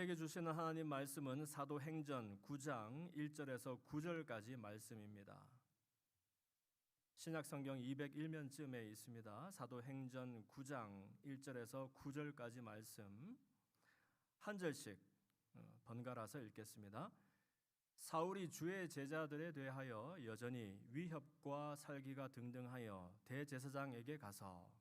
우리에게 주시는 하나님 말씀은 사도행전 9장 1절에서 9절까지 말씀입니다. 신약성경 201면쯤에 있습니다. 사도행전 9장 1절에서 9절까지 말씀 한 절씩 번갈아서 읽겠습니다. 사울이 주의 제자들에 대하여 여전히 위협과 살기가 등등하여 대제사장에게 가서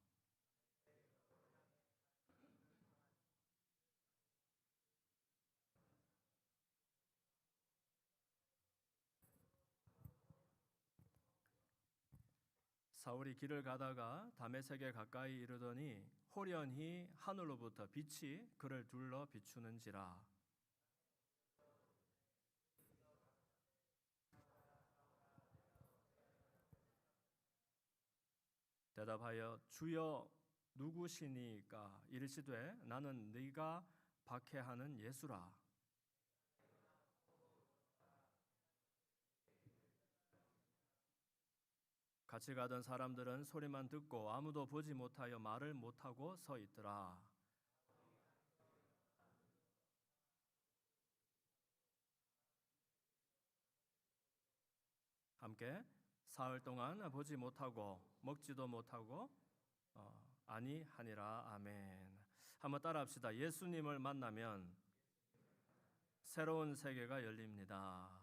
사울이 길을 가다가 다메섹에 가까이 이르더니 호련히 하늘로부터 빛이 그를 둘러 비추는지라. 대답하여 주여 누구시니까? 이르시되 나는 네가 박해하는 예수라. 같이 가던 사람들은 소리만 듣고 아무도 보지 못하여 말을 못하고 서 있더라. 함께 사흘 동안 보지 못하고 먹지도 못하고 아니하니라. 아멘. 한번 따라합시다. 예수님을 만나면 새로운 세계가 열립니다.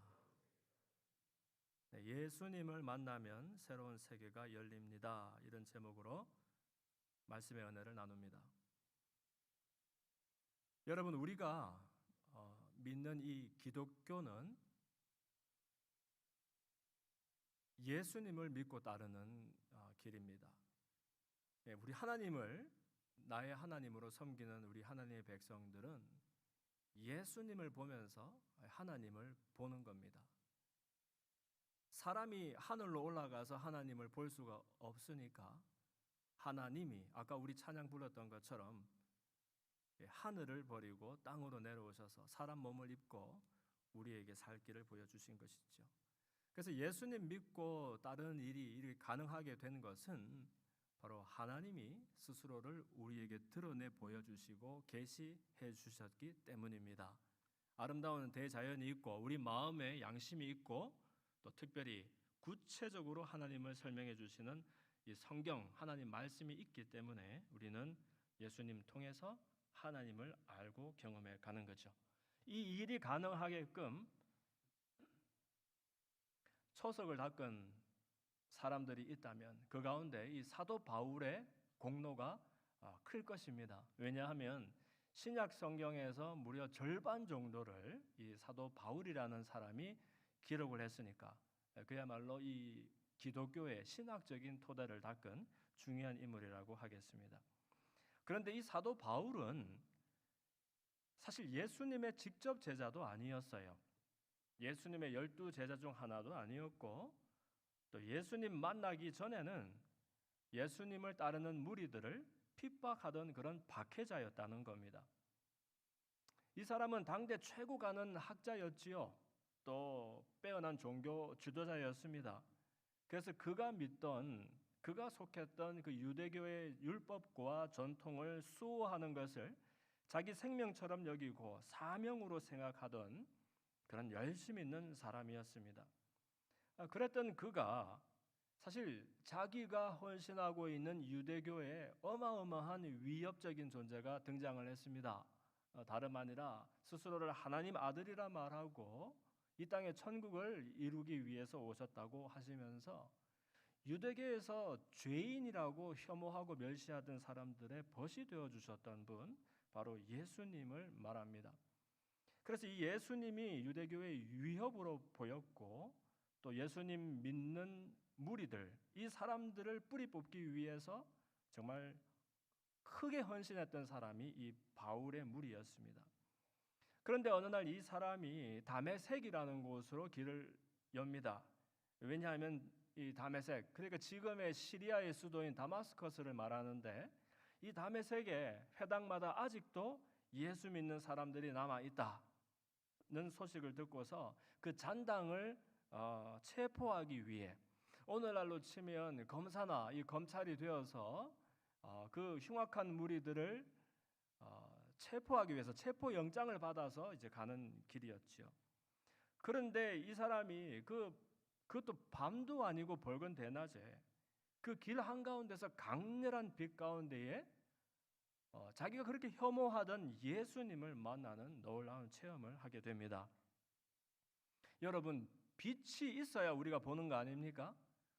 네, 예수님을 만나면 새로운 세계가 열립니다. 이런 제목으로 말씀의 은혜를 나눕니다. 여러분, 우리가 믿는 이 기독교는 예수님을 믿고 따르는 길입니다. 우리 하나님을 나의 하나님으로 섬기는 우리 하나님의 백성들은 예수님을 보면서 하나님을 보는 겁니다. 사람이 하늘로 올라가서 하나님을 볼 수가 없으니까 하나님이 아까 우리 찬양 불렀던 것처럼 하늘을 버리고 땅으로 내려오셔서 사람 몸을 입고 우리에게 살 길을 보여주신 것이죠. 그래서 예수님 믿고 다른 일이 가능하게 된 것은 바로 하나님이 스스로를 우리에게 드러내 보여주시고 계시해 주셨기 때문입니다. 아름다운 대자연이 있고 우리 마음에 양심이 있고 또 특별히 구체적으로 하나님을 설명해 주시는 이 성경 하나님 말씀이 있기 때문에 우리는 예수님 통해서 하나님을 알고 경험해 가는 거죠. 이 일이 가능하게끔 초석을 닦은 사람들이 있다면 그 가운데 이 사도 바울의 공로가 클 것입니다. 왜냐하면 신약 성경에서 무려 절반 정도를 이 사도 바울이라는 사람이 기록을 했으니까 그야말로 이 기독교의 신학적인 토대를 닦은 중요한 인물이라고 하겠습니다. 그런데 이 사도 바울은 사실 예수님의 직접 제자도 아니었어요. 예수님의 12 제자 중 하나도 아니었고 또 예수님 만나기 전에는 예수님을 따르는 무리들을 핍박하던 그런 박해자였다는 겁니다. 이 사람은 당대 최고 가는 학자였지요. 또 빼어난 종교 지도자였습니다. 그래서 그가 속했던 그 유대교의 율법과 전통을 수호하는 것을 자기 생명처럼 여기고 사명으로 생각하던 그런 열심 있는 사람이었습니다. 그랬던 그가 사실 자기가 헌신하고 있는 유대교에 어마어마한 위협적인 존재가 등장을 했습니다. 다름 아니라 스스로를 하나님 아들이라 말하고 이 땅에 천국을 이루기 위해서 오셨다고 하시면서 유대교에서 죄인이라고 혐오하고 멸시하던 사람들의 벗이 되어주셨던 분, 바로 예수님을 말합니다. 그래서 이 예수님이 유대교의 위협으로 보였고 또 예수님 믿는 무리들, 이 사람들을 뿌리 뽑기 위해서 정말 크게 헌신했던 사람이 이 바울의 무리였습니다. 그런데 어느 날 이 사람이 다메섹이라는 곳으로 길을 엽니다. 왜냐하면 이 다메섹, 그러니까 지금의 시리아의 수도인 다마스커스를 말하는데 이 다메섹에 회당마다 아직도 예수 믿는 사람들이 남아 있다는 소식을 듣고서 그 잔당을 체포하기 위해 오늘날로 치면 검사나 이 검찰이 되어서 그 흉악한 무리들을 체포하기 위해서 체포영장을 받아서 이제 가는 길이었지요. 그런데 이 사람이 그것도 밤도 아니고 벌건 대낮에 그 길 한가운데서 강렬한 빛 가운데에 자기가 그렇게 혐오하던 예수님을 만나는 놀라운 체험을 하게 됩니다. 여러분, 빛이 있어야 우리가 보는 거 아닙니까?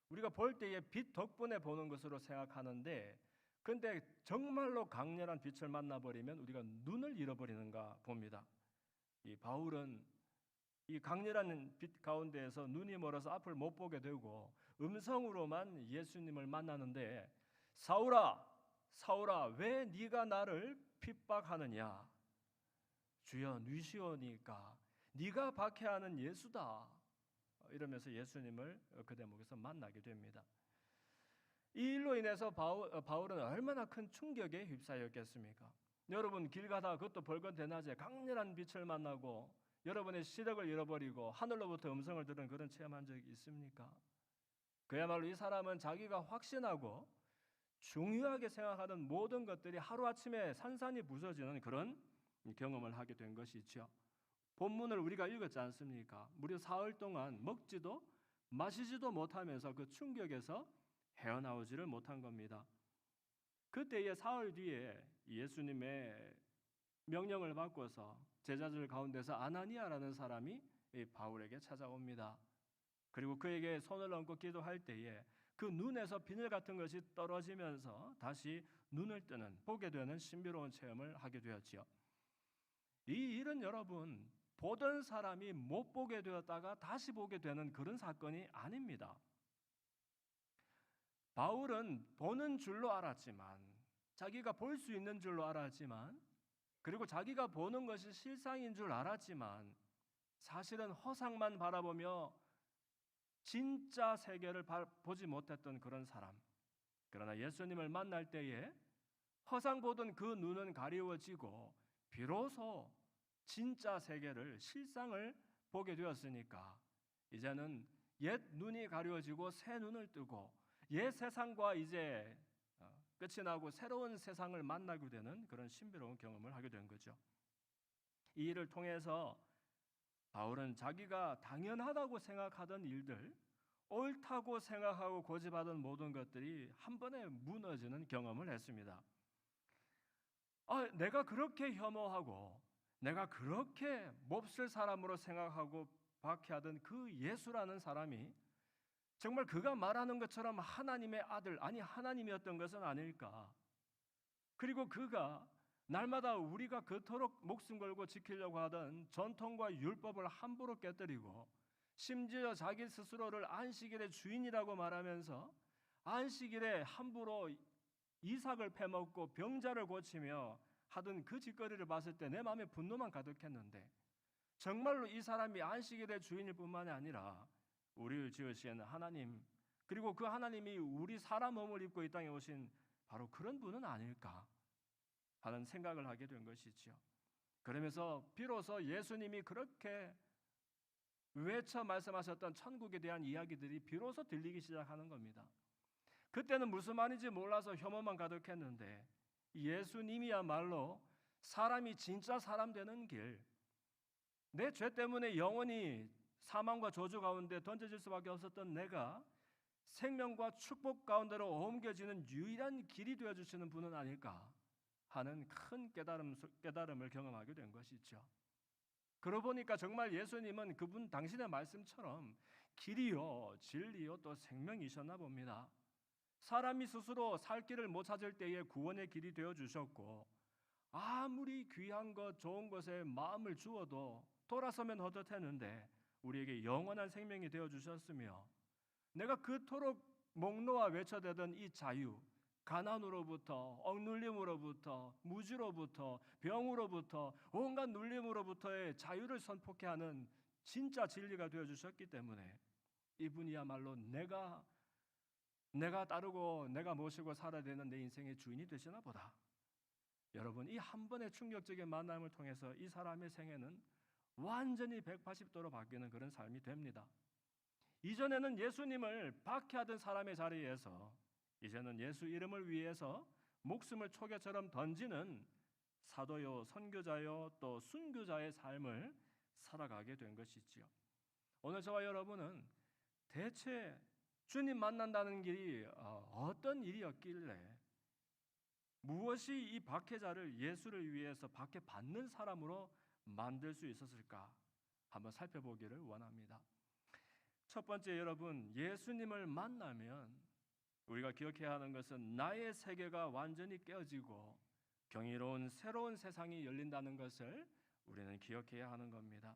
우리가 볼 때에 빛 덕분에 보는 것으로 생각하는데, 근데 정말로 강렬한 빛을 만나버리면 우리가 눈을 잃어버리는가 봅니다. 이 바울은 이 강렬한 빛 가운데에서 눈이 멀어서 앞을 못 보게 되고 음성으로만 예수님을 만나는데, 사울아, 사울아, 왜 네가 나를 핍박하느냐? 주여, 누시오니까 네가 박해하는 예수다. 이러면서 예수님을 그 대목에서 만나게 됩니다. 이 일로 인해서 바울은 얼마나 큰 충격에 휩싸였겠습니까? 여러분, 길 가다가 그것도 벌건 대낮에 강렬한 빛을 만나고 여러분의 시력을 잃어버리고 하늘로부터 음성을 들은 그런 체험한 적이 있습니까? 그야말로 이 사람은 자기가 확신하고 중요하게 생각하는 모든 것들이 하루아침에 산산이 부서지는 그런 경험을 하게 된 것이죠. 본문을 우리가 읽었지 않습니까? 무려 사흘 동안 먹지도 마시지도 못하면서 그 충격에서 헤어나오지를 못한 겁니다. 그때의 사흘 뒤에 예수님의 명령을 받고서 제자들 가운데서 아나니아라는 사람이 바울에게 찾아옵니다. 그리고 그에게 손을 얹고 기도할 때에 그 눈에서 비늘 같은 것이 떨어지면서 다시 눈을 뜨는, 보게 되는 신비로운 체험을 하게 되었지요. 이 일은 여러분, 보던 사람이 못 보게 되었다가 다시 보게 되는 그런 사건이 아닙니다. 바울은 보는 줄로 알았지만, 자기가 볼 수 있는 줄로 알았지만, 그리고 자기가 보는 것이 실상인 줄 알았지만 사실은 허상만 바라보며 진짜 세계를 보지 못했던 그런 사람. 그러나 예수님을 만날 때에 허상 보던 그 눈은 가리워지고 비로소 진짜 세계를, 실상을 보게 되었으니까 이제는 옛 눈이 가리워지고 새 눈을 뜨고 옛 세상과 이제 끝이 나고 새로운 세상을 만나게 되는 그런 신비로운 경험을 하게 된 거죠. 이 일을 통해서 바울은 자기가 당연하다고 생각하던 일들, 옳다고 생각하고 고집하던 모든 것들이 한 번에 무너지는 경험을 했습니다. 내가 그렇게 혐오하고 내가 그렇게 몹쓸 사람으로 생각하고 박해하던 그 예수라는 사람이 정말 그가 말하는 것처럼 하나님의 아들, 아니 하나님이었던 것은 아닐까? 그리고 그가 날마다 우리가 그토록 목숨 걸고 지키려고 하던 전통과 율법을 함부로 깨뜨리고 심지어 자기 스스로를 안식일의 주인이라고 말하면서 안식일에 함부로 이삭을 패먹고 병자를 고치며 하던 그 짓거리를 봤을 때 내 마음에 분노만 가득했는데, 정말로 이 사람이 안식일의 주인일 뿐만이 아니라 우리를 지으신 하나님, 그리고 그 하나님이 우리 사람 몸을 입고 이 땅에 오신 바로 그런 분은 아닐까 하는 생각을 하게 된 것이지요. 그러면서 비로소 예수님이 그렇게 외쳐 말씀하셨던 천국에 대한 이야기들이 비로소 들리기 시작하는 겁니다. 그때는 무슨 말인지 몰라서 혐오만 가득했는데 예수님이야말로 사람이 진짜 사람 되는 길, 내 죄 때문에 영원히 사망과 저주 가운데 던져질 수밖에 없었던 내가 생명과 축복 가운데로 옮겨지는 유일한 길이 되어주시는 분은 아닐까 하는 큰 깨달음을 경험하게 된 것이죠. 그러고 보니까 정말 예수님은 그분 당신의 말씀처럼 길이요 진리요 또 생명이셨나 봅니다. 사람이 스스로 살 길을 못 찾을 때에 구원의 길이 되어주셨고, 아무리 귀한 것 좋은 것에 마음을 주어도 돌아서면 헛헛했는데 우리에게 영원한 생명이 되어주셨으며, 내가 그토록 목 놓아 외쳐대던 이 자유, 가난으로부터, 억눌림으로부터, 무지로부터, 병으로부터, 온갖 눌림으로부터의 자유를 선포케 하는 진짜 진리가 되어주셨기 때문에 이분이야말로 내가 따르고 내가 모시고 살아야 되는 내 인생의 주인이 되시나 보다. 여러분, 이 한 번의 충격적인 만남을 통해서 이 사람의 생애는 완전히 180도로 바뀌는 그런 삶이 됩니다. 이전에는 예수님을 박해하던 사람의 자리에서 이제는 예수 이름을 위해서 목숨을 초계처럼 던지는 사도요, 선교자요, 또 순교자의 삶을 살아가게 된 것이지요. 오늘 저와 여러분은 대체 주님 만난다는 길이 어떤 일이었길래 무엇이 이 박해자를 예수를 위해서 박해받는 사람으로 만들 수 있었을까? 한번 살펴보기를 원합니다. 첫 번째, 여러분, 예수님을 만나면 우리가 기억해야 하는 것은 나의 세계가 완전히 깨어지고 경이로운 새로운 세상이 열린다는 것을 우리는 기억해야 하는 겁니다.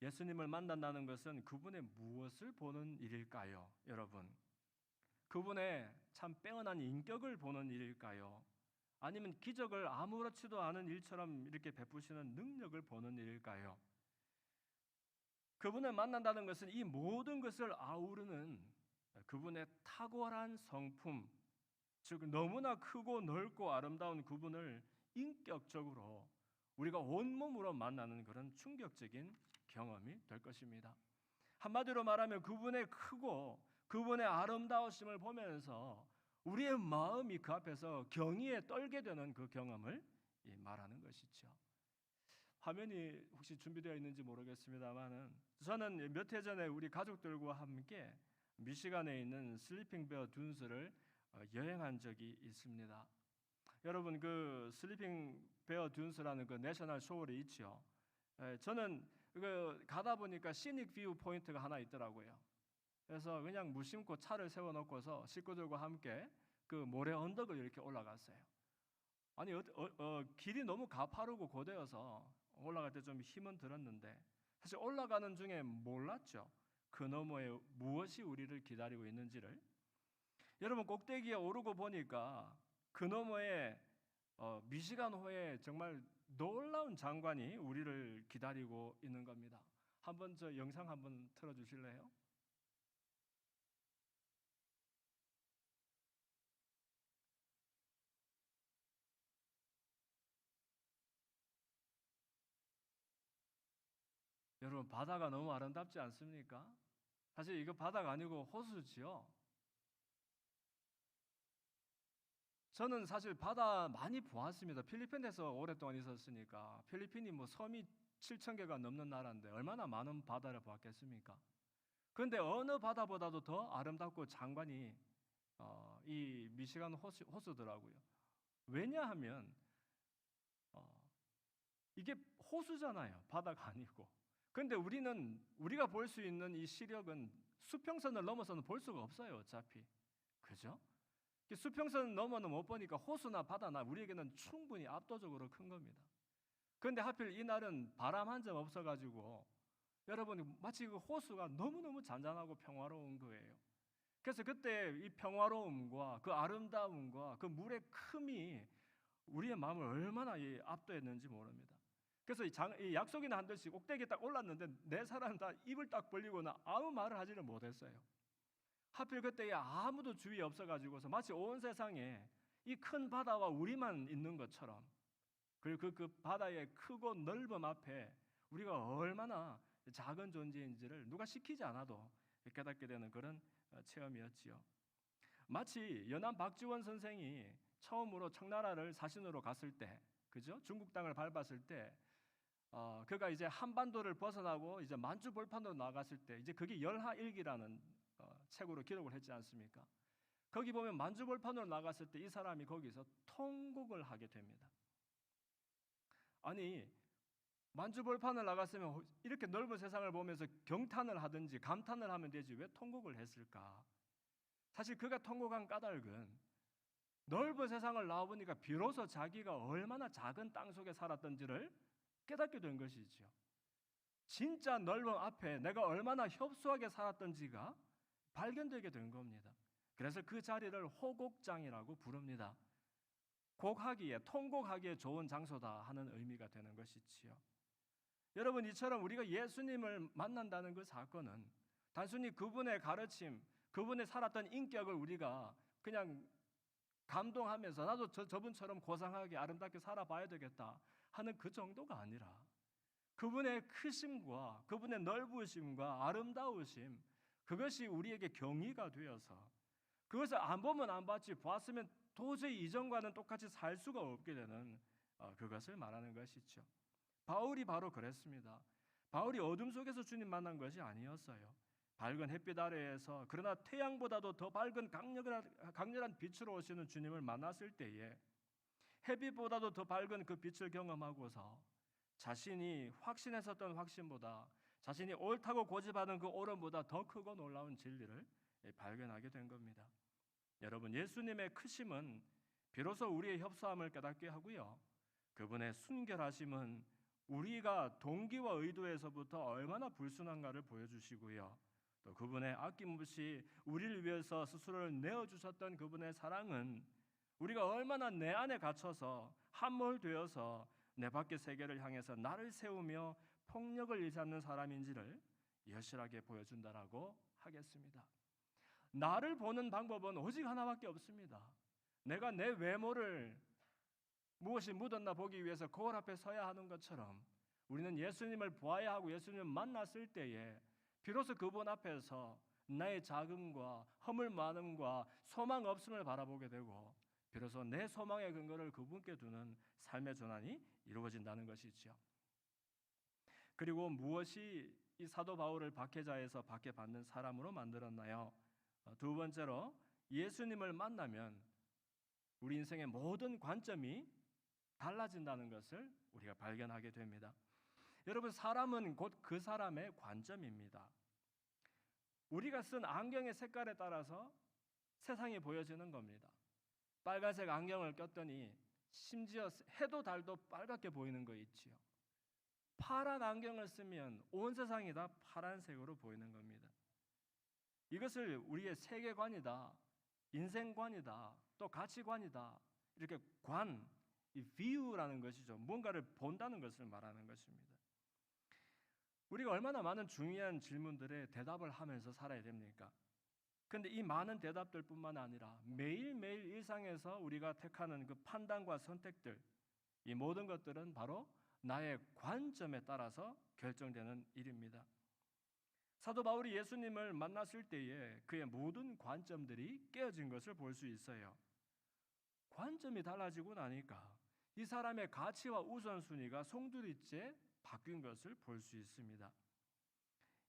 예수님을 만난다는 것은 그분의 무엇을 보는 일일까요? 여러분, 그분의 참 빼어난 인격을 보는 일일까요? 아니면 기적을 아무렇지도 않은 일처럼 이렇게 베푸시는 능력을 보는 일일까요? 그분을 만난다는 것은 이 모든 것을 아우르는 그분의 탁월한 성품, 즉 너무나 크고 넓고 아름다운 그분을 인격적으로 우리가 온몸으로 만나는 그런 충격적인 경험이 될 것입니다. 한마디로 말하면 그분의 크고 그분의 아름다우심을 보면서 우리의 마음이 그 앞에서 경이에 떨게 되는 그 경험을 말하는 것이죠. 화면이 혹시 준비되어 있는지 모르겠습니다만은 저는 몇 해 전에 우리 가족들과 함께 미시간에 있는 슬리핑 베어 둔스를 여행한 적이 있습니다. 여러분, 그 슬리핑 베어 둔스라는 그 내셔널 쇼홀이 있죠. 저는 그 가다 보니까 시닉 뷰 포인트가 하나 있더라고요. 그래서 그냥 무심코 차를 세워놓고서 식구들과 함께 그 모래 언덕을 이렇게 올라갔어요. 아니 길이 너무 가파르고 고되어서 올라갈 때 좀 힘은 들었는데 사실 올라가는 중에 몰랐죠. 그 너머에 무엇이 우리를 기다리고 있는지를. 여러분, 꼭대기에 오르고 보니까 그 너머에 미시간호에 정말 놀라운 장관이 우리를 기다리고 있는 겁니다. 한번 저 영상 한번 틀어주실래요? 여러분, 바다가 너무 아름답지 않습니까? 사실 이거 바다가 아니고 호수지요. 저는 사실 바다 많이 보았습니다. 필리핀에서 오랫동안 있었으니까. 필리핀이 뭐 섬이 7,000개가 넘는 나라인데 얼마나 많은 바다를 보았겠습니까? 그런데 어느 바다보다도 더 아름답고 장관이 이 미시간 호수더라고요. 왜냐하면 이게 호수잖아요. 바다가 아니고. 그런데 우리가 볼 수 있는 이 시력은 수평선을 넘어서는 볼 수가 없어요. 어차피. 그죠? 수평선 넘어는 못 보니까 호수나 바다나 우리에게는 충분히 압도적으로 큰 겁니다. 그런데 하필 이날은 바람 한 점 없어가지고 여러분 마치 그 호수가 너무너무 잔잔하고 평화로운 거예요. 그래서 그때 이 평화로움과 그 아름다움과 그 물의 큼이 우리의 마음을 얼마나 압도했는지 모릅니다. 그래서 이 약속이나 한 듯이 꼭대기에 딱 올랐는데 네 사람 다 입을 딱 벌리고나 아무 말을 하지를 못했어요. 하필 그때에 아무도 주위에 없어가지고서 마치 온 세상에 이 큰 바다와 우리만 있는 것처럼, 그리고 그 바다의 크고 넓음 앞에 우리가 얼마나 작은 존재인지를 누가 시키지 않아도 깨닫게 되는 그런 체험이었지요. 마치 연암 박지원 선생이 처음으로 청나라를 사신으로 갔을 때, 그죠? 중국 땅을 밟았을 때, 그가 이제 한반도를 벗어나고 이제 만주 벌판으로 나갔을 때, 이제 그게 열하일기라는 책으로 기록을 했지 않습니까? 거기 보면 만주 벌판으로 나갔을 때 이 사람이 거기서 통곡을 하게 됩니다. 아니, 만주 벌판을 나갔으면 이렇게 넓은 세상을 보면서 경탄을 하든지 감탄을 하면 되지 왜 통곡을 했을까? 사실 그가 통곡한 까닭은 넓은 세상을 나와보니까 비로소 자기가 얼마나 작은 땅 속에 살았던지를 깨닫게 된 것이죠. 진짜 넓은 앞에 내가 얼마나 협소하게 살았던지가 발견되게 된 겁니다. 그래서 그 자리를 호곡장이라고 부릅니다. 곡하기에, 통곡하기에 좋은 장소다 하는 의미가 되는 것이지요. 여러분, 이처럼 우리가 예수님을 만난다는 그 사건은 단순히 그분의 가르침, 그분의 살았던 인격을 우리가 그냥 감동하면서 나도 저분처럼 고상하게 아름답게 살아봐야 되겠다 하는 그 정도가 아니라 그분의 크심과 그분의 넓으심과 아름다우심, 그것이 우리에게 경의가 되어서 그것을 안 보면 안 봤지 봤으면 도저히 이전과는 똑같이 살 수가 없게 되는 그것을 말하는 것이죠. 바울이 바로 그랬습니다. 바울이 어둠 속에서 주님 만난 것이 아니었어요. 밝은 햇빛 아래에서, 그러나 태양보다도 더 밝은 강렬한 빛으로 오시는 주님을 만났을 때에 햇빛보다도 더 밝은 그 빛을 경험하고서 자신이 확신했었던 확신보다, 자신이 옳다고 고집하는 그 옳음보다 더 크고 놀라운 진리를 발견하게 된 겁니다. 여러분, 예수님의 크심은 비로소 우리의 협소함을 깨닫게 하고요, 그분의 순결하심은 우리가 동기와 의도에서부터 얼마나 불순한가를 보여주시고요, 또 그분의 아낌없이 우리를 위해서 스스로를 내어주셨던 그분의 사랑은 우리가 얼마나 내 안에 갇혀서 함몰되어서 내 밖의 세계를 향해서 나를 세우며 폭력을 일삼는 사람인지를 여실하게 보여준다라고 하겠습니다. 나를 보는 방법은 오직 하나밖에 없습니다. 내가 내 외모를 무엇이 묻었나 보기 위해서 거울 앞에 서야 하는 것처럼 우리는 예수님을 보아야 하고, 예수님을 만났을 때에 비로소 그분 앞에서 나의 작음과 허물 많음과 소망 없음을 바라보게 되고, 비로소 내 소망의 근거를 그분께 두는 삶의 전환이 이루어진다는 것이죠. 그리고 무엇이 이 사도 바울을 박해자에서 박해받는 사람으로 만들었나요? 두 번째로, 예수님을 만나면 우리 인생의 모든 관점이 달라진다는 것을 우리가 발견하게 됩니다. 여러분, 사람은 곧 그 사람의 관점입니다. 우리가 쓴 안경의 색깔에 따라서 세상이 보여지는 겁니다. 빨간색 안경을 꼈더니 심지어 해도 달도 빨갛게 보이는 거 있지요. 파란 안경을 쓰면 온 세상이 다 파란색으로 보이는 겁니다. 이것을 우리의 세계관이다, 인생관이다, 또 가치관이다, 이렇게 이 view라는 것이죠. 뭔가를 본다는 것을 말하는 것입니다. 우리가 얼마나 많은 중요한 질문들에 대답을 하면서 살아야 됩니까? 그런데 이 많은 대답들뿐만 아니라 매일매일 일상에서 우리가 택하는 그 판단과 선택들, 이 모든 것들은 바로 나의 관점에 따라서 결정되는 일입니다. 사도 바울이 예수님을 만났을 때에 그의 모든 관점들이 깨어진 것을 볼 수 있어요. 관점이 달라지고 나니까 이 사람의 가치와 우선순위가 송두리째 바뀐 것을 볼 수 있습니다.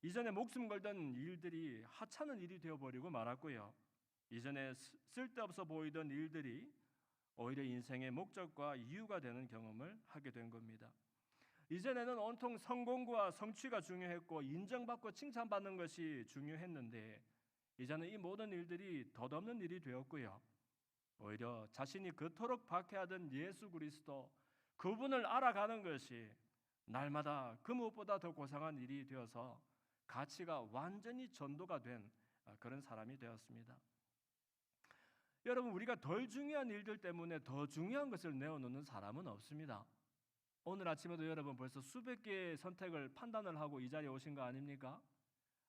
이전에 목숨 걸던 일들이 하찮은 일이 되어버리고 말았고요, 이전에 쓸데없어 보이던 일들이 오히려 인생의 목적과 이유가 되는 경험을 하게 된 겁니다. 이전에는 온통 성공과 성취가 중요했고 인정받고 칭찬받는 것이 중요했는데, 이제는 이 모든 일들이 덧없는 일이 되었고요, 오히려 자신이 그토록 박해하던 예수 그리스도, 그분을 알아가는 것이 날마다 그 무엇보다 더 고상한 일이 되어서 가치가 완전히 전도가 된 그런 사람이 되었습니다. 여러분, 우리가 덜 중요한 일들 때문에 더 중요한 것을 내어놓는 사람은 없습니다. 오늘 아침에도 여러분 벌써 수백 개의 선택을 판단을 하고 이 자리에 오신 거 아닙니까?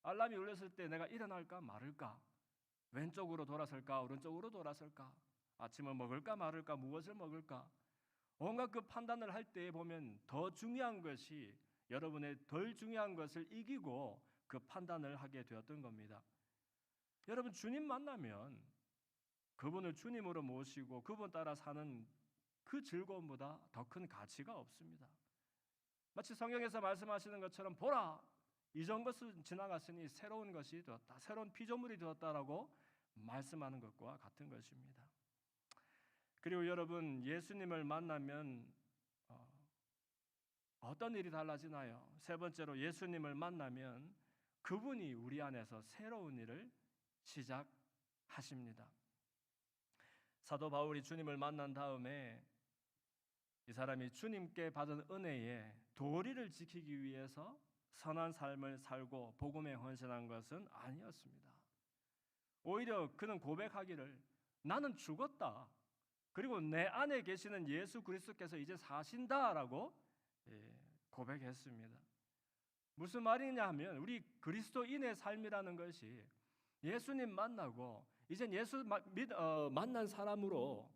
알람이 울렸을 때 내가 일어날까 말을까, 왼쪽으로 돌아설까 오른쪽으로 돌아설까, 아침을 먹을까 말을까, 무엇을 먹을까, 온갖 그 판단을 할 때 보면 더 중요한 것이 여러분의 덜 중요한 것을 이기고 그 판단을 하게 되었던 겁니다. 여러분, 주님 만나면 그분을 주님으로 모시고 그분 따라 사는 그 즐거움보다 더 큰 가치가 없습니다. 마치 성경에서 말씀하시는 것처럼 보라, 이전 것은 지나갔으니 새로운 것이 되었다, 새로운 피조물이 되었다라고 말씀하는 것과 같은 것입니다. 그리고 여러분, 예수님을 만나면 어떤 일이 달라지나요? 세 번째로, 예수님을 만나면 그분이 우리 안에서 새로운 일을 시작하십니다. 사도 바울이 주님을 만난 다음에 이 사람이 주님께 받은 은혜에 도리를 지키기 위해서 선한 삶을 살고 복음에 헌신한 것은 아니었습니다. 오히려 그는 고백하기를, 나는 죽었다, 그리고 내 안에 계시는 예수 그리스도께서 이제 사신다라고 고백했습니다. 무슨 말이냐 하면, 우리 그리스도인의 삶이라는 것이 예수님 만나고 이젠 예수 만난 사람으로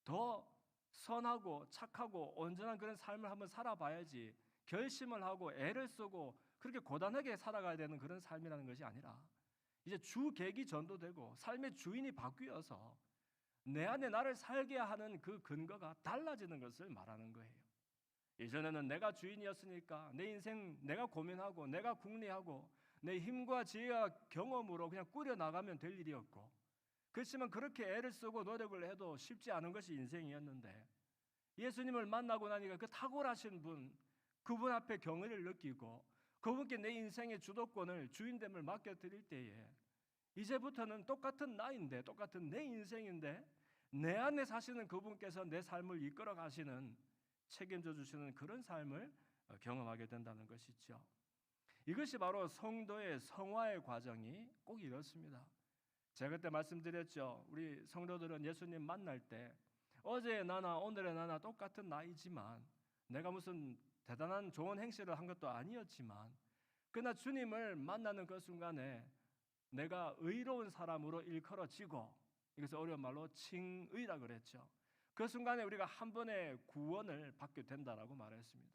더 선하고 착하고 온전한 그런 삶을 한번 살아봐야지, 결심을 하고 애를 쓰고 그렇게 고단하게 살아가야 되는 그런 삶이라는 것이 아니라, 이제 주객이 전도되고 삶의 주인이 바뀌어서 내 안에 나를 살게 하는 그 근거가 달라지는 것을 말하는 거예요. 예전에는 내가 주인이었으니까 내 인생 내가 고민하고 내가 궁리하고 내 힘과 지혜와 경험으로 그냥 꾸려나가면 될 일이었고, 그렇지만 그렇게 애를 쓰고 노력을 해도 쉽지 않은 것이 인생이었는데, 예수님을 만나고 나니까 그 탁월하신 분, 그분 앞에 경의를 느끼고 그분께 내 인생의 주도권을, 주인됨을 맡겨드릴 때에 이제부터는 똑같은 나인데, 똑같은 내 인생인데 내 안에 사시는 그분께서 내 삶을 이끌어 가시는, 책임져 주시는 그런 삶을 경험하게 된다는 것이죠. 이것이 바로 성도의 성화의 과정이 꼭 이렇습니다. 제가 그때 말씀드렸죠. 우리 성도들은 예수님 만날 때 어제의 나나 오늘의 나나 똑같은 나이지만, 내가 무슨 대단한 좋은 행실을 한 것도 아니었지만, 그러나 주님을 만나는 그 순간에 내가 의로운 사람으로 일컬어지고, 이것을 어려운 말로 칭의라 그랬죠. 그 순간에 우리가 한 번의 구원을 받게 된다라고 말했습니다.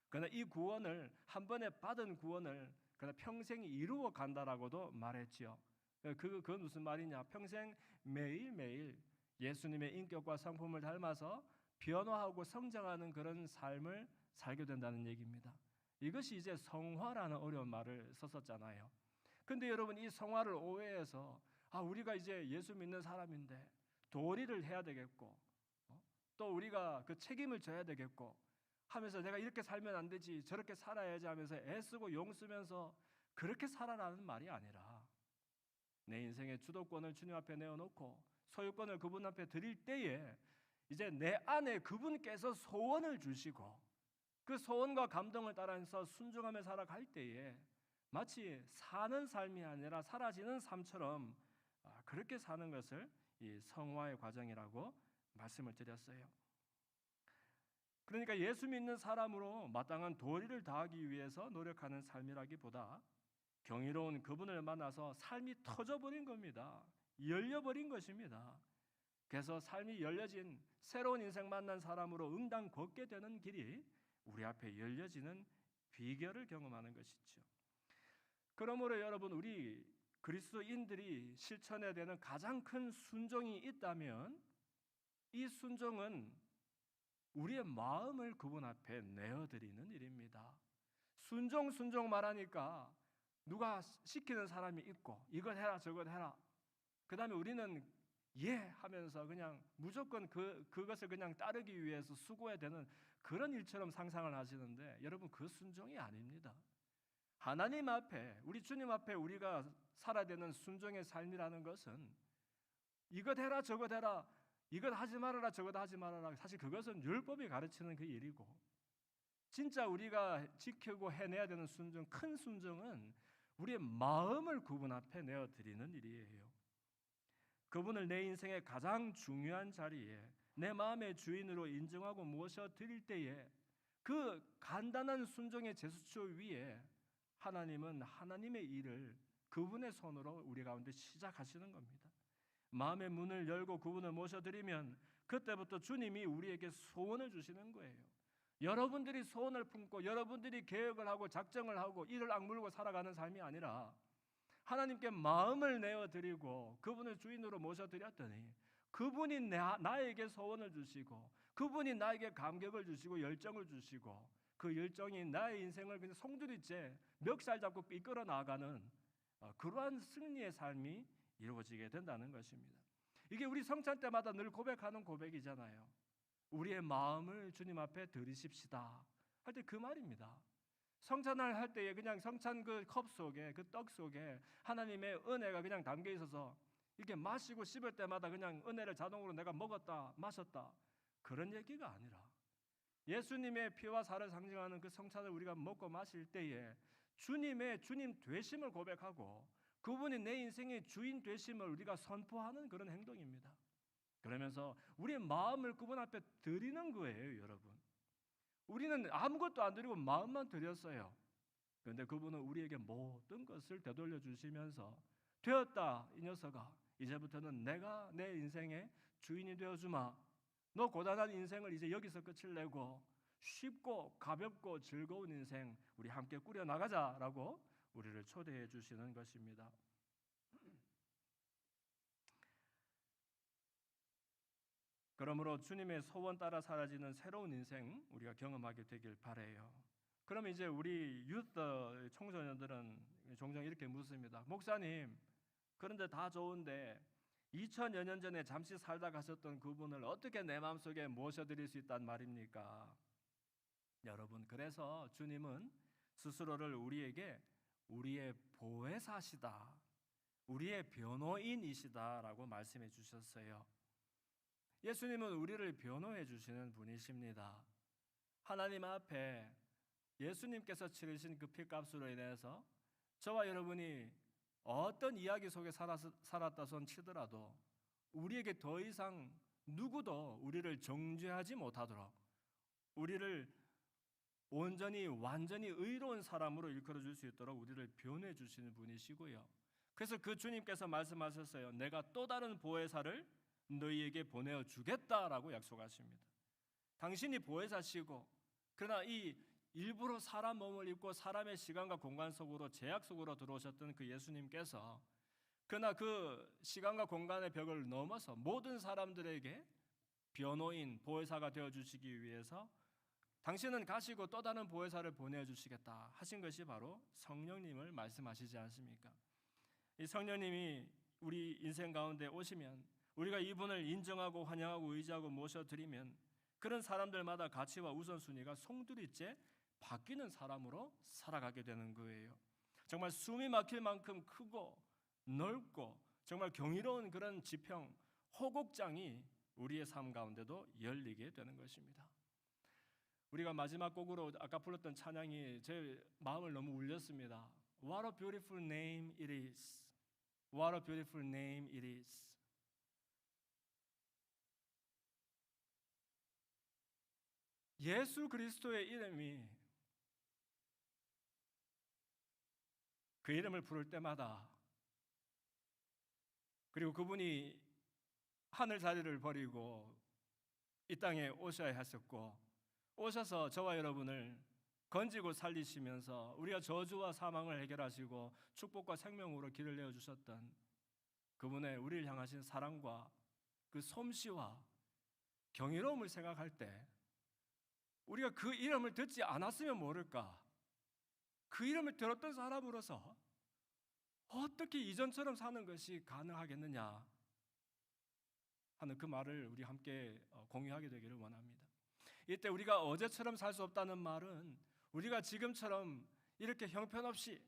그러나 이 구원을, 한 번에 받은 구원을 그러나 평생 이루어 간다라고도 말했지요. 그건 무슨 말이냐? 평생 매일매일 예수님의 인격과 성품을 닮아서 변화하고 성장하는 그런 삶을 살게 된다는 얘기입니다. 이것이 이제 성화라는 어려운 말을 썼었잖아요. 근데 여러분, 이 성화를 오해해서 우리가 이제 예수 믿는 사람인데 도리를 해야 되겠고, 또 우리가 그 책임을 져야 되겠고 하면서 내가 이렇게 살면 안 되지, 저렇게 살아야지 하면서 애쓰고 용쓰면서 그렇게 살아라는 말이 아니라, 내 인생의 주도권을 주님 앞에 내어놓고 소유권을 그분 앞에 드릴 때에 이제 내 안에 그분께서 소원을 주시고 그 소원과 감동을 따라서 순종하며 살아갈 때에 마치 사는 삶이 아니라 사라지는 삶처럼 그렇게 사는 것을 이 성화의 과정이라고 말씀을 드렸어요. 그러니까 예수 믿는 사람으로 마땅한 도리를 다하기 위해서 노력하는 삶이라기보다 경이로운 그분을 만나서 삶이 터져버린 겁니다. 열려버린 것입니다. 그래서 삶이 열려진 새로운 인생 만난 사람으로 응당 걷게 되는 길이 우리 앞에 열려지는 비결을 경험하는 것이죠. 그러므로 여러분, 우리 그리스도인들이 실천해야 되는 가장 큰 순종이 있다면 이 순종은 우리의 마음을 그분 앞에 내어드리는 일입니다. 순종 말하니까 누가 시키는 사람이 있고 이것 해라 저것 해라, 그 다음에 우리는 예 하면서 그냥 무조건 그것을 그냥 따르기 위해서 수고해야 되는 그런 일처럼 상상을 하시는데, 여러분, 그 순종이 아닙니다. 하나님 앞에, 우리 주님 앞에 우리가 살아야 되는 순종의 삶이라는 것은 이것 해라 저것 해라, 이것 하지 말아라 저것 하지 말아라, 사실 그것은 율법이 가르치는 그 일이고, 진짜 우리가 지키고 해내야 되는 순종, 큰 순종은 우리의 마음을 그분 앞에 내어드리는 일이에요. 그분을 내 인생의 가장 중요한 자리에 내 마음의 주인으로 인정하고 모셔드릴 때에 그 간단한 순종의 제스처 위에 하나님은 하나님의 일을 그분의 손으로 우리 가운데 시작하시는 겁니다. 마음의 문을 열고 그분을 모셔드리면 그때부터 주님이 우리에게 소원을 주시는 거예요. 여러분들이 소원을 품고 여러분들이 계획을 하고 작정을 하고 이를 악물고 살아가는 삶이 아니라 하나님께 마음을 내어드리고 그분을 주인으로 모셔드렸더니 그분이 나에게 소원을 주시고 그분이 나에게 감격을 주시고 열정을 주시고 그 열정이 나의 인생을 그냥 송두리째 멱살 잡고 이끌어 나가는 그러한 승리의 삶이 이루어지게 된다는 것입니다. 이게 우리 성찬 때마다 늘 고백하는 고백이잖아요. 우리의 마음을 주님 앞에 드리십시다 할 때 그 말입니다. 성찬을 할 때에 그냥 성찬 그 컵 속에, 그 떡 속에 하나님의 은혜가 그냥 담겨 있어서 이렇게 마시고 씹을 때마다 그냥 은혜를 자동으로 내가 먹었다 마셨다, 그런 얘기가 아니라 예수님의 피와 살을 상징하는 그 성찬을 우리가 먹고 마실 때에 주님의 주님 되심을 고백하고 그분이 내 인생의 주인 되심을 우리가 선포하는 그런 행동입니다. 그러면서 우리의 마음을 그분 앞에 드리는 거예요. 여러분, 우리는 아무것도 안 드리고 마음만 드렸어요. 그런데 그분은 우리에게 모든 것을 되돌려 주시면서 되었다 이 녀석아, 이제부터는 내가 내 인생의 주인이 되어주마. 너 고단한 인생을 이제 여기서 끝을 내고 쉽고 가볍고 즐거운 인생 우리 함께 꾸려나가자라고 우리를 초대해 주시는 것입니다. 그러므로 주님의 소원 따라 사라지는 새로운 인생 우리가 경험하게 되길 바라요. 그럼 이제 우리 유th 청소년들은 종종 이렇게 묻습니다. 목사님, 그런데 다 좋은데 2000여 년 전에 잠시 살다 가셨던 그분을 어떻게 내 마음속에 모셔드릴 수 있단 말입니까? 여러분, 그래서 주님은 스스로를 우리에게 우리의 보혜사시다, 우리의 변호인이시다라고 말씀해 주셨어요. 예수님은 우리를 변호해 주시는 분이십니다. 하나님 앞에 예수님께서 치르신 그 피값으로 인해서 저와 여러분이 어떤 이야기 속에 살았다 손 치더라도 우리에게 더 이상 누구도 우리를 정죄하지 못하도록 우리를 온전히 완전히 의로운 사람으로 일컬어 줄 수 있도록 우리를 변호해 주시는 분이시고요. 그래서 그 주님께서 말씀하셨어요. 내가 또 다른 보혜사를 너희에게 보내어 주겠다라고 약속하십니다. 당신이 보혜사시고, 그러나 이 일부러 사람 몸을 입고 사람의 시간과 공간 속으로 제약 속으로 들어오셨던 그 예수님께서, 그러나 그 시간과 공간의 벽을 넘어서 모든 사람들에게 변호인, 보혜사가 되어 주시기 위해서 당신은 가시고 또 다른 보혜사를 보내주시겠다 하신 것이 바로 성령님을 말씀하시지 않습니까? 이 성령님이 우리 인생 가운데 오시면 우리가 이분을 인정하고 환영하고 의지하고 모셔드리면 그런 사람들마다 가치와 우선순위가 송두리째 바뀌는 사람으로 살아가게 되는 거예요. 정말 숨이 막힐 만큼 크고 넓고 정말 경이로운 그런 지평, 호곡장이 우리의 삶 가운데도 열리게 되는 것입니다. 우리가 마지막 곡으로 아까 불렀던 찬양이 제 마음을 너무 울렸습니다. What a beautiful name it is. What a beautiful name it is. 예수 그리스도의 이름이, 그 이름을 부를 때마다, 그리고 그분이 하늘 자리를 버리고 이 땅에 오셔야 했었고 오셔서 저와 여러분을 건지고 살리시면서 우리가 저주와 사망을 해결하시고 축복과 생명으로 길을 내어주셨던 그분의 우리를 향하신 사랑과 그 솜씨와 경이로움을 생각할 때 우리가 그 이름을 듣지 않았으면 모를까, 그 이름을 들었던 사람으로서 어떻게 이전처럼 사는 것이 가능하겠느냐 하는 그 말을 우리 함께 공유하게 되기를 원합니다. 이때 우리가 어제처럼 살 수 없다는 말은 우리가 지금처럼 이렇게 형편없이,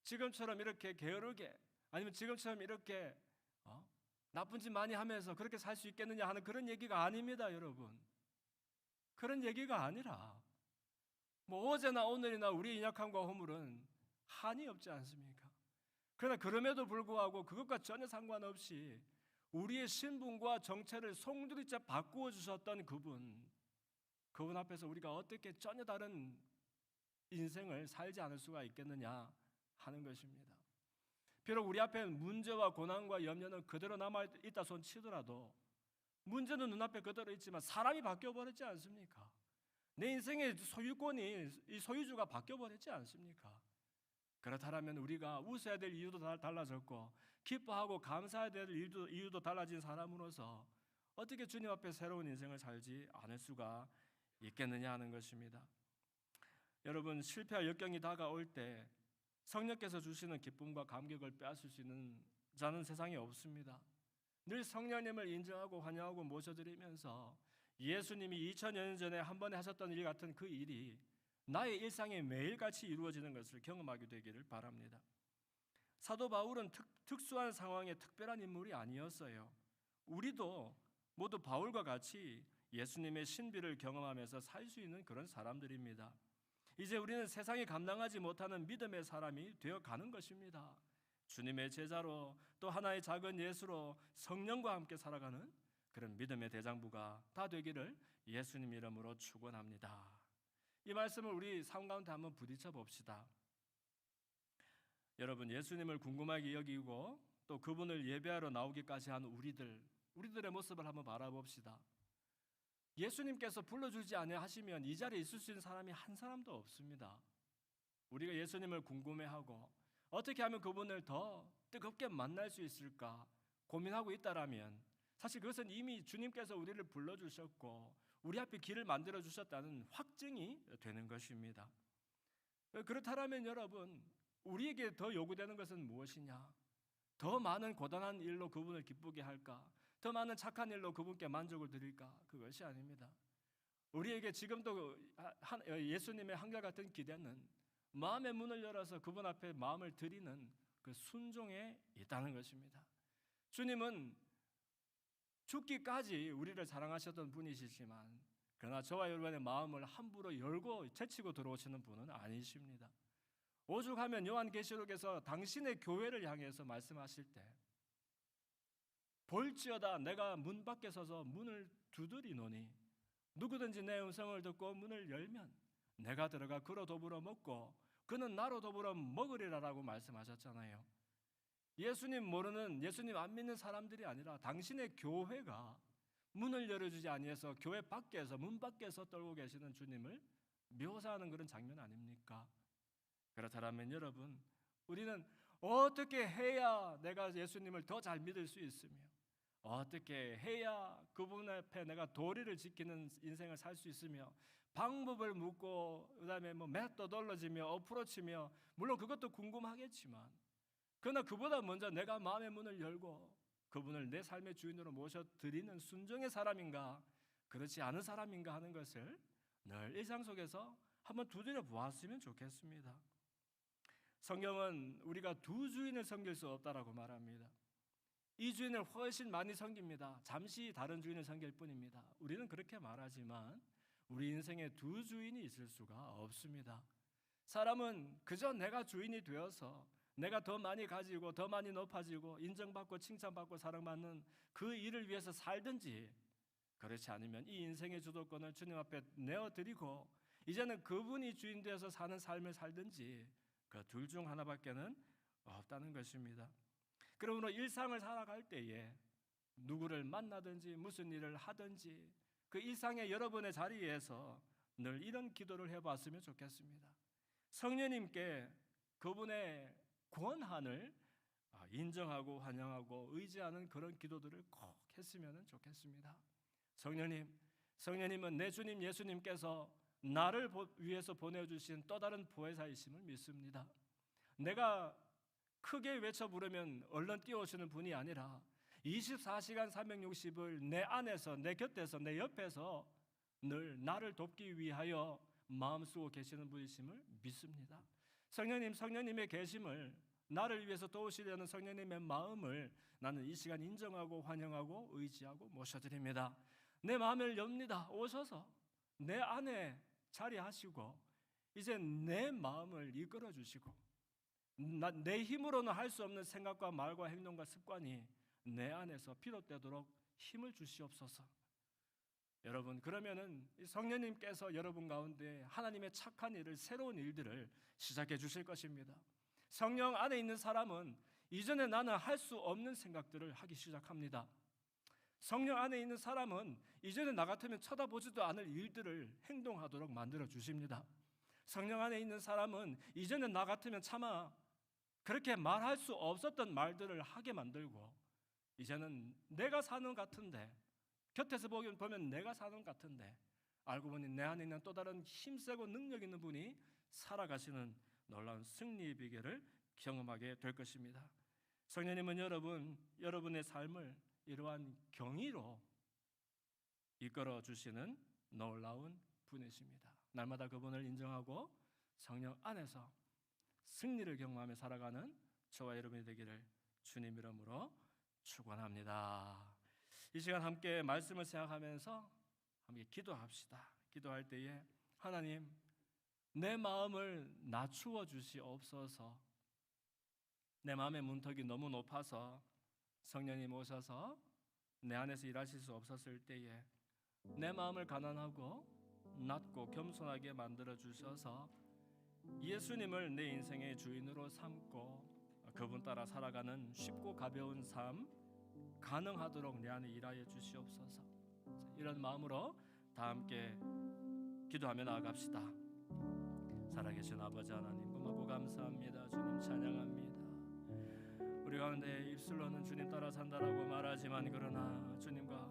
지금처럼 이렇게 게으르게, 아니면 지금처럼 이렇게 나쁜 짓 많이 하면서 그렇게 살 수 있겠느냐 하는 그런 얘기가 아닙니다, 여러분. 그런 얘기가 아니라 뭐 어제나 오늘이나 우리의 연약함과 허물은 한이 없지 않습니까? 그러나 그럼에도 불구하고 그것과 전혀 상관없이 우리의 신분과 정체를 송두리째 바꾸어 주셨던 그분 앞에서 우리가 어떻게 전혀 다른 인생을 살지 않을 수가 있겠느냐 하는 것입니다. 비록 우리 앞에 문제와 고난과 염려는 그대로 남아있다 손 치더라도 문제는 눈앞에 그대로 있지만 사람이 바뀌어버렸지 않습니까? 내 인생의 소유권이, 이 소유주가 바뀌어버렸지 않습니까? 그렇다면 우리가 웃어야 될 이유도 달라졌고 기뻐하고 감사해야 될 이유도 달라진 사람으로서 어떻게 주님 앞에 새로운 인생을 살지 않을 수가 있겠느냐 하는 것입니다. 여러분, 실패와 역경이 다가올 때 성령께서 주시는 기쁨과 감격을 빼앗을 수 있는 자는 세상에 없습니다. 늘 성령님을 인정하고 환영하고 모셔드리면서 예수님이 2000여 년 전에 한 번에 하셨던 일 같은 그 일이 나의 일상에 매일같이 이루어지는 것을 경험하게 되기를 바랍니다. 사도 바울은 특수한 상황에 특별한 인물이 아니었어요. 우리도 모두 바울과 같이 예수님의 신비를 경험하면서 살 수 있는 그런 사람들입니다. 이제 우리는 세상이 감당하지 못하는 믿음의 사람이 되어가는 것입니다. 주님의 제자로 또 하나의 작은 예수로 성령과 함께 살아가는 그런 믿음의 대장부가 다 되기를 예수님 이름으로 축원합니다. 이 말씀을 우리 삶 가운데 한번 부딪혀 봅시다. 여러분, 예수님을 궁금하게 여기고 또 그분을 예배하러 나오기까지 한 우리들의 모습을 한번 바라봅시다. 예수님께서 불러주지 아니하시면 이 자리에 있을 수 있는 사람이 한 사람도 없습니다. 우리가 예수님을 궁금해하고 어떻게 하면 그분을 더 뜨겁게 만날 수 있을까 고민하고 있다라면 사실 그것은 이미 주님께서 우리를 불러주셨고 우리 앞에 길을 만들어주셨다는 확증이 되는 것입니다. 그렇다면 여러분, 우리에게 더 요구되는 것은 무엇이냐? 더 많은 고단한 일로 그분을 기쁘게 할까? 더 많은 착한 일로 그분께 만족을 드릴까? 그것이 아닙니다. 우리에게 지금도 예수님의 한결같은 기대는 마음의 문을 열어서 그분 앞에 마음을 드리는 그 순종에 있다는 것입니다. 주님은 죽기까지 우리를 사랑하셨던 분이시지만 그러나 저와 여러분의 마음을 함부로 열고 제치고 들어오시는 분은 아니십니다. 오죽하면 요한계시록에서 당신의 교회를 향해서 말씀하실 때 볼지어다 내가 문 밖에 서서 문을 두드리노니 누구든지 내 음성을 듣고 문을 열면 내가 들어가 그로 더불어 먹고 그는 나로 더불어 먹으리라라고 말씀하셨잖아요. 예수님 모르는, 예수님 안 믿는 사람들이 아니라 당신의 교회가 문을 열어주지 아니해서 교회 밖에서, 문 밖에서 떨고 계시는 주님을 묘사하는 그런 장면 아닙니까? 그렇다면 여러분, 우리는 어떻게 해야 내가 예수님을 더 잘 믿을 수 있으며 어떻게 해야 그분 앞에 내가 도리를 지키는 인생을 살 수 있으며 방법을 묻고 그다음에 메토돌로지며 어프로치며 물론 그것도 궁금하겠지만 그러나 그보다 먼저 내가 마음의 문을 열고 그분을 내 삶의 주인으로 모셔드리는 순종의 사람인가 그렇지 않은 사람인가 하는 것을 늘 일상 속에서 한번 두드려 보았으면 좋겠습니다. 성경은 우리가 두 주인을 섬길 수 없다라고 말합니다. 이 주인을 훨씬 많이 섬깁니다. 잠시 다른 주인을 섬길 뿐입니다. 우리는 그렇게 말하지만 우리 인생에 두 주인이 있을 수가 없습니다. 사람은 그저 내가 주인이 되어서 내가 더 많이 가지고 더 많이 높아지고 인정받고 칭찬받고 사랑받는 그 일을 위해서 살든지 그렇지 않으면 이 인생의 주도권을 주님 앞에 내어드리고 이제는 그분이 주인 되어서 사는 삶을 살든지 그 둘 중 하나밖에는 없다는 것입니다. 그러므로 일상을 살아갈 때에 누구를 만나든지 무슨 일을 하든지 그 일상의 여러분의 자리에서 늘 이런 기도를 해봤으면 좋겠습니다. 성령님께 그분의 권한을 인정하고 환영하고 의지하는 그런 기도들을 꼭 했으면 좋겠습니다. 성령님은 내 주님 예수님께서 나를 위해서 보내주신 또 다른 보혜사이심을 믿습니다. 내가 크게 외쳐 부르면 얼른 뛰어오시는 분이 아니라 24시간 360을 내 안에서 내 곁에서 내 옆에서 늘 나를 돕기 위하여 마음 쓰고 계시는 분이심을 믿습니다. 성령님의 계심을 나를 위해서 도우시려는 성령님의 마음을 나는 이 시간 인정하고 환영하고 의지하고 모셔드립니다. 내 마음을 엽니다. 오셔서 내 안에 자리하시고 이제 내 마음을 이끌어 주시고 내 힘으로는 할 수 없는 생각과 말과 행동과 습관이 내 안에서 비롯되도록 힘을 주시옵소서. 여러분, 그러면은 성령님께서 여러분 가운데 하나님의 착한 일을, 새로운 일들을 시작해 주실 것입니다. 성령 안에 있는 사람은 이전에 나는 할 수 없는 생각들을 하기 시작합니다. 성령 안에 있는 사람은 이전에 나 같으면 쳐다보지도 않을 일들을 행동하도록 만들어 주십니다. 성령 안에 있는 사람은 이전에 나 같으면 차마 그렇게 말할 수 없었던 말들을 하게 만들고 이제는 내가 사는 같은데 곁에서 보면 내가 사는 같은데 알고 보니 내 안에 있는 또 다른 힘세고 능력 있는 분이 살아가시는 놀라운 승리의 비결을 경험하게 될 것입니다. 성령님은 여러분의 삶을 이러한 경의로 이끌어 주시는 놀라운 분이십니다. 날마다 그분을 인정하고 성령 안에서 승리를 경험하며 살아가는 저와 여러분이 되기를 주님 이름으로 축원합니다. 이 시간 함께 말씀을 생각하면서 함께 기도합시다. 기도할 때에 하나님, 내 마음을 낮추어 주시옵소서. 내 마음의 문턱이 너무 높아서 성령님 오셔서 내 안에서 일하실 수 없었을 때에 내 마음을 가난하고 낮고 겸손하게 만들어 주셔서 예수님을 내 인생의 주인으로 삼고 그분 따라 살아가는 쉽고 가벼운 삶 가능하도록 내 안에 일하여 주시옵소서. 이런 마음으로 다 함께 기도하며 나아갑시다. 살아계신 아버지 하나님 고맙고 감사합니다. 주님 찬양합니다. 우리 가운데 입술로는 주님 따라 산다라고 말하지만 그러나 주님과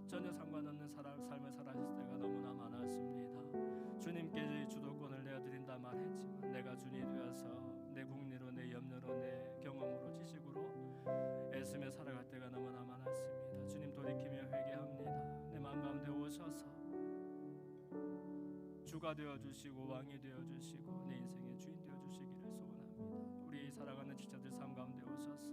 전혀 상관없는 삶을 살아가실 때가 너무나 많았습니다. 주님께 주도권을 내어드린다 말했지만 내가 주인이 되어서 내 국리로, 내 염려로, 내 경험으로, 지식으로 애쓰며 살아갈 때가 너무나 많았습니다. 주님 돌이키며 회개합니다. 내 마음 가운데 오셔서 주가 되어주시고 왕이 되어주시고 내 인생의 주인 되어주시기를 소원합니다. 우리 살아가는 지체들 삶 가운데 오셔서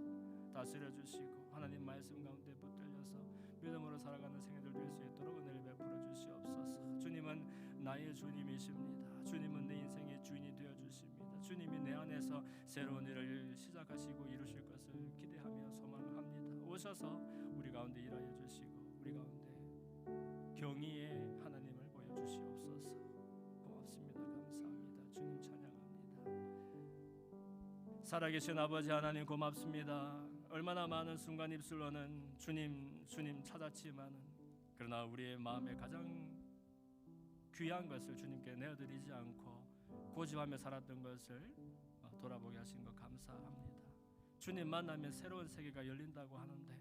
다스려주시고 하나님 말씀 가운데 붙들려서 믿음으로 살아가는 생애들 될 수 있도록 은혜를 베풀어 주시옵소서. 주님은 나의 주님이십니다. 주님은 내 인생의 주인이 되어주십니다. 주님이 내 안에서 새로운 일을 시작하시고 이루실 것을 기대하며 소망합니다. 오셔서 우리 가운데 일하여 주시고 우리 가운데 경의의 하나님을 보여주시옵소서. 고맙습니다. 감사합니다. 주님 찬양합니다. 살아계신 아버지 하나님 고맙습니다. 얼마나 많은 순간 입술로는 주님 주님 찾았지만은 그러나 우리의 마음에 가장 귀한 것을 주님께 내어드리지 않고 고집하며 살았던 것을 돌아보게 하신 것 감사합니다. 주님 만나면 새로운 세계가 열린다고 하는데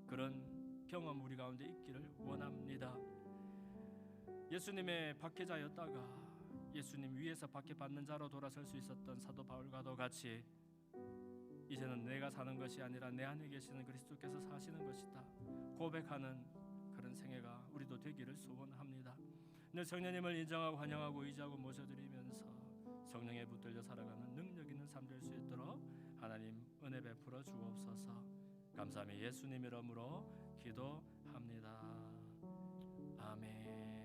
그런 경험 우리 가운데 있기를 원합니다. 예수님의 박해자였다가 예수님 위에서 박해받는 자로 돌아설 수 있었던 사도 바울과도 같이 이제는 내가 사는 것이 아니라 내 안에 계시는 그리스도께서 사시는 것이다 고백하는 그런 생애가 우리도 되기를 소원합니다. 늘 성령님을 인정하고 환영하고 의지하고 모셔드리면서 성령에 붙들려 살아가는 능력 있는 삶 될 수 있도록 하나님 은혜 베풀어 주옵소서. 감사하며 예수님 이름으로 기도합니다. 아멘.